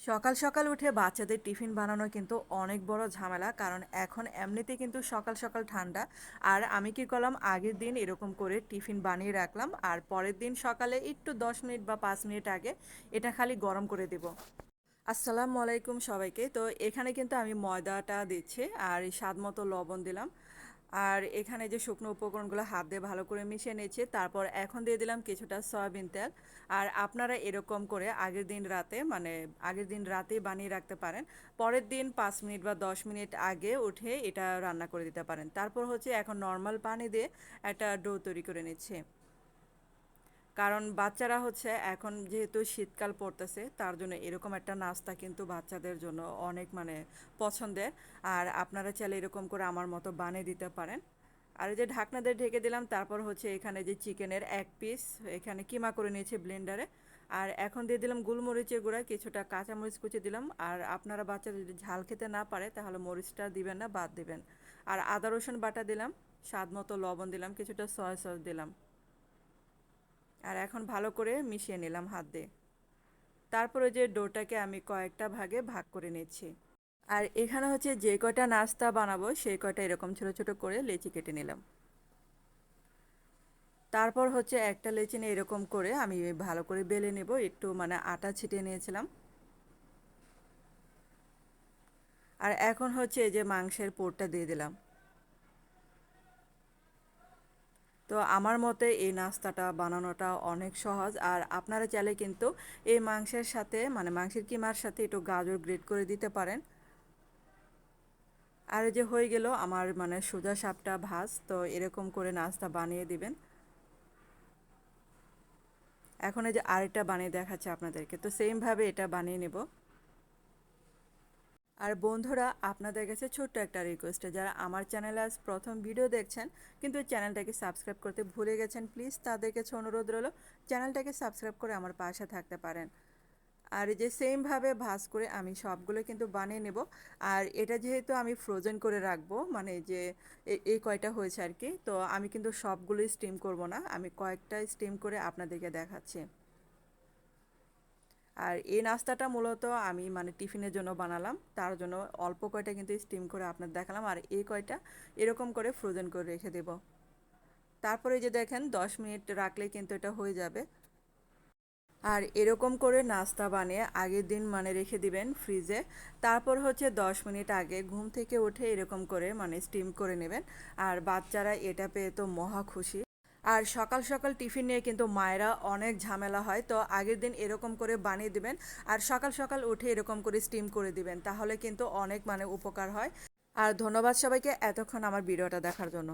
সকাল সকাল উঠে বাচ্চাদের টিফিন বানানো কিন্তু অনেক বড় ঝামেলা, কারণ এখন এমনিতে কিন্তু সকাল সকাল ঠান্ডা। আর আমি কি করলাম, আগের দিন এরকম করে টিফিন বানিয়ে রাখলাম, আর পরের দিন সকালে একটু 10 মিনিট বা 5 মিনিট আগে এটা খালি গরম করে দেব। আসসালামু আলাইকুম সবাইকে। তো এখানে কিন্তু আমি ময়দাটা দিচ্ছি আর এই স্বাদ মতো লবণ দিলাম। আর এখানে যে শুকনো উপকরণগুলো হাত দিয়ে ভালো করে মিশিয়ে নিয়েছি, তারপর এখন দিয়ে দিলাম কিছুটা সয়াবিন তেল। আর আপনারা এরকম করে আগের দিন রাতেই বানিয়ে রাখতে পারেন। পরের দিন 5 মিনিট বা 10 মিনিট আগে উঠে এটা রান্না করে দিতে পারেন। তারপর হচ্ছে এখন নর্মাল পানি দিয়ে একটা ডো তৈরি করে নিচ্ছি। কারণ বাচ্চারা হচ্ছে এখন যেহেতু শীতকাল পড়তেছে, তার জন্য এরকম একটা নাস্তা কিন্তু বাচ্চাদের জন্য অনেক পছন্দের। আর আপনারা চাইলে এরকম করে আমার মতো বানিয়ে দিতে পারেন। আর এই যে ঢাকনা দিয়ে ঢেকে দিলাম, তারপর হচ্ছে এখানে যে চিকেনের এক পিস এখানে কিমা করে নিয়েছি ব্লেন্ডারে। আর এখন দিয়ে দিলাম গোলমরিচের গুঁড়া, কিছুটা কাঁচামরিচ কুচি দিলাম। আর আপনারা বাচ্চা যদি ঝাল খেতে না পারে তাহলে মরিচটা দিবেন না, বাদ দিবেন। আর আদা রসুন বাটা দিলাম, স্বাদ মতো লবণ দিলাম, কিছুটা সয়া সস দিলাম। আর এখন ভালো করে মিশিয়ে নিলাম হাত দিয়ে। তারপরে যে ডোটাকে আমি কয়েকটা ভাগে ভাগ করে নিচ্ছি। আর এখানে হচ্ছে যে কয়টা নাস্তা বানাবো সেই কয়টা এরকম ছোট ছোট করে লেচি কেটে নিলাম। তারপর হচ্ছে একটা লেচি নিয়ে এরকম করে আমি ভালো করে বেলে নেব, একটু আটা ছিটিয়ে নিয়েছিলাম। আর এখন হচ্ছে এই যে মাংসের পুরটা দিয়ে দিলাম। তো আমার মতে এই নাস্তাটা বানানোটা অনেক সহজ। আর আপনারা চাইলে কিন্তু এই মাংসের সাথে মাংসের কিমার সাথে একটু গাজর গ্রেট করে দিতে পারেন। আর এই যে হয়ে গেল আমার সোজা সাপটা ভাজ। তো এরকম করে নাস্তা বানিয়ে দিবেন। এখন এই যে আরেকটা বানিয়ে দেখাচ্ছে আপনাদেরকে, তো সেমভাবে এটা বানিয়ে নেব। আর বন্ধুরা, আপনাদের কাছে ছোট্ট একটা রিকোয়েস্ট, যারা আমার চ্যানেলে আজ প্রথম ভিডিও দেখছেন কিন্তু চ্যানেলটাকে সাবস্ক্রাইব করতে ভুলে গেছেন, প্লিজ তাদের কাছে অনুরোধ রইল চ্যানেলটাকে সাবস্ক্রাইব করে আমার পাশে থাকতে পারেন। আর এই যে সেমভাবে ভাজ করে আমি সবগুলো কিন্তু বানিয়ে নেব। আর এটা যেহেতু আমি ফ্রোজেন করে রাখবো, যে এই কয়টা হয়েছে আর কি, তো আমি কিন্তু সবগুলোই স্টিম করব না, আমি কয়েকটা স্টিম করে আপনাদেরকে দেখাচ্ছি। আর এই নাস্তাটা মূলত আমি টিফিনের জন্য বানালাম, তার জন্য অল্প কয়টা কিন্তু স্টিম করে আপনার দেখালাম, আর এই কয়টা এরকম করে ফ্রোজেন করে রেখে দেব। তারপরে যে দেখেন 10 মিনিট রাখলে কিন্তু এটা হয়ে যাবে। আর এরকম করে নাস্তা বানিয়ে আগের দিন রেখে দিবেন ফ্রিজে। তারপর হচ্ছে 10 মিনিট আগে ঘুম থেকে উঠে এরকম করে স্টিম করে নেবেন। আর বাচ্চারা এটা পেয়ে তো মহা খুশি। আর সকাল সকাল টিফিন নিয়ে কিন্তু মায়েরা অনেক ঝামেলা হয়, তো আগের দিন এরকম করে বানিয়ে দিবেন। আর সকাল সকাল উঠে এরকম করে স্টিম করে দিবেন, তাহলে কিন্তু অনেক উপকার হয়। আর ধন্যবাদ সবাইকে এতক্ষণ আমার ভিডিওটা দেখার জন্য।